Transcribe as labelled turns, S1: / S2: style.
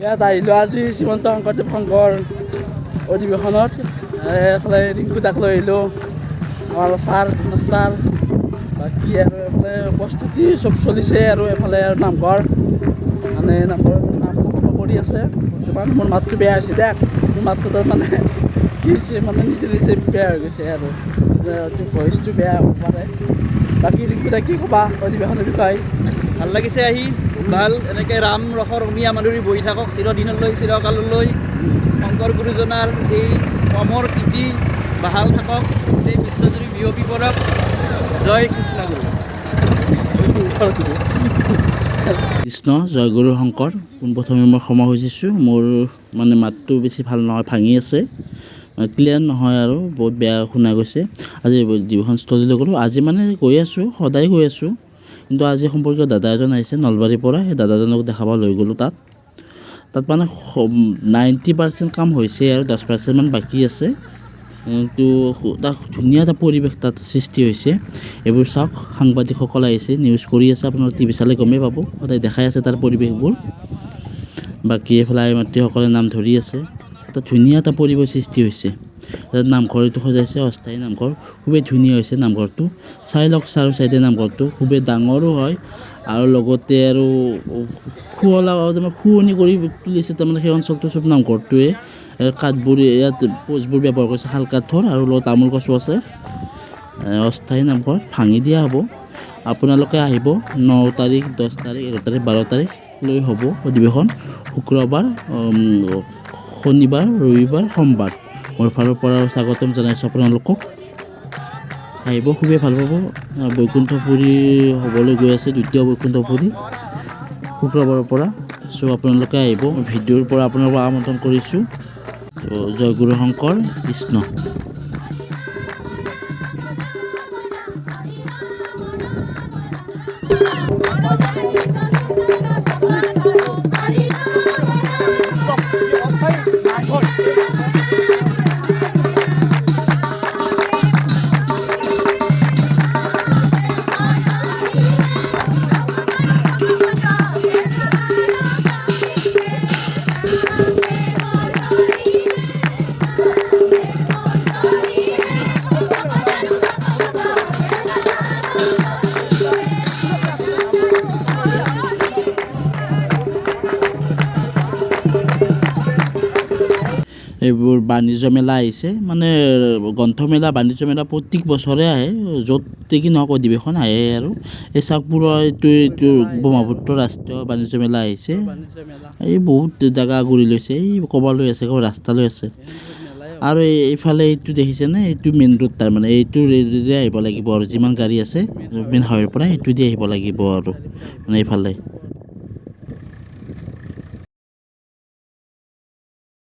S1: ইয়াত আহিলোঁ আজি শ্ৰীমন্ত শংকৰদেৱ সংঘৰ অধিৱেশনত। এইফালে ৰিংকু দাক লৈ আহিলোঁ, আমাৰ চাৰ মাষ্টাৰ, বাকী আৰু এইফালে প্ৰস্তুতি চব চলিছে আৰু এইফালে আৰু নামঘৰ মানে নামঘৰৰ নাম প্ৰসংগ কৰি আছে বৰ্তমান। মোৰ মাতটো বেয়া হৈছে দেখ, মোৰ মাতটো তাৰমানে কি হৈছে মানে নিজে নিজে বেয়া হৈ গৈছে আৰু ভইচটো বেয়া হ'ব পাৰে। বাকী ৰিংকু দাক কি ক'বা অধিৱেশনৰ বিষয়ে?
S2: ভাল লাগিছে আহি, ভাল এনেকৈ ৰাম ৰসৰ অমীয়া মাধুৰী বহি থাকক চিৰদিনলৈ চিৰকাললৈ। শংকৰ গুৰুজনাৰ এই অমৰ কীৰ্তি বাহাল থাকক, এই বিশ্বজুৰি বিয়পি পৰক। জয় কৃষ্ণগুৰু।
S3: কৃষ্ণ জয় গুৰু শংকৰ। পোনপ্ৰথমে মই ক্ষমা খুজিছোঁ, মোৰ মানে মাতটো বেছি ভাল নহয়, ভাঙি আছে, ক্লিয়াৰ নহয় আৰু বহুত বেয়া শুনা গৈছে। আজি অধিৱেশনস্থলীলৈ গ'লোঁ, আজি মানে গৈ আছোঁ, সদায় গৈ আছোঁ, কিন্তু আজি সম্পৰ্কীয় দাদা এজন আহিছে নলবাৰীৰ পৰা, সেই দাদাজনক দেখাব লৈ গ'লোঁ তাত মানে 90% কাম হৈছে আৰু 10% মান বাকী আছে। কিন্তু তাত ধুনীয়া এটা পৰিৱেশ তাত সৃষ্টি হৈছে। এইবোৰ চাওক, সাংবাদিকসকল আহিছে, নিউজ কৰি আছে, আপোনালোকে টিভি চালে গমেই পাব, সদায় দেখাই আছে তাৰ পৰিৱেশবোৰ। বাকী এইফালে আই মাতৃসকলে নাম ধৰি আছে, এটা ধুনীয়া এটা পৰিৱেশ সৃষ্টি হৈছে। নামঘৰ এইটো সজাইছে, অস্থায়ী নামঘৰ, খুবেই ধুনীয়া হৈছে নামঘৰটো। চাই লওক চাৰো চাইডে নামঘৰটো খুবেই ডাঙৰো হয় আৰু লগতে আৰু শুৱনি কৰি তুলিছে তাৰমানে সেই অঞ্চলটো চব নামঘৰটোৱে। কাঠবোৰ ইয়াত পোষ্টবোৰ ব্যৱহাৰ কৰিছে শাল কাঠৰ, আৰু লগত তামোল গছো আছে। অস্থায়ী নামঘৰ ভাঙি দিয়া হ'ব। আপোনালোকে আহিব 9 তাৰিখ, 10 তাৰিখ, 11 তাৰিখ, 12 তাৰিখ লৈ হ'ব অধিৱেশন। শুক্ৰবাৰ, শনিবাৰ, ৰবিবাৰ, সোমবাৰ। মোৰ ফালৰ পৰা স্বাগতম জনাইছোঁ আপোনালোকক। আহিব, খুবেই ভাল পাব। বৈকুণ্ঠপুৰী হ'বলৈ গৈ আছে, দ্বিতীয় বৈকুণ্ঠপুৰী শুক্ৰবাৰৰ পৰা। চ' আপোনালোকে আহিব, ভিডিঅ'ৰ পৰা আপোনালোকক আমন্ত্ৰণ কৰিছোঁ। জয় গুৰু শংকৰ, কৃষ্ণ। এইবোৰ বাণিজ্য মেলা আহিছে, মানে গ্ৰন্থমেলা, বাণিজ্য মেলা প্ৰত্যেক বছৰে আহে, য'ত কি নহওক অধিৱেশন আহে আৰু। এই চাকপুৰৰ এইটো ব্ৰহ্মপুত্ৰ ৰাষ্ট্ৰীয় বাণিজ্য মেলা আহিছে। এই বহুত জেগা ঘূৰি লৈছে, এই ক'বালৈ আছে, ৰাস্তালৈ আছে। আৰু এইফালে এইটো দেখিছেনে, এইটো মেইন ৰোড, তাৰমানে এইটো ৰেডেৰে আহিব লাগিব আৰু যিমান গাড়ী আছে মেইন হাইৱেৰ পৰা এইটো দি আহিব লাগিব আৰু মানে এইফালে।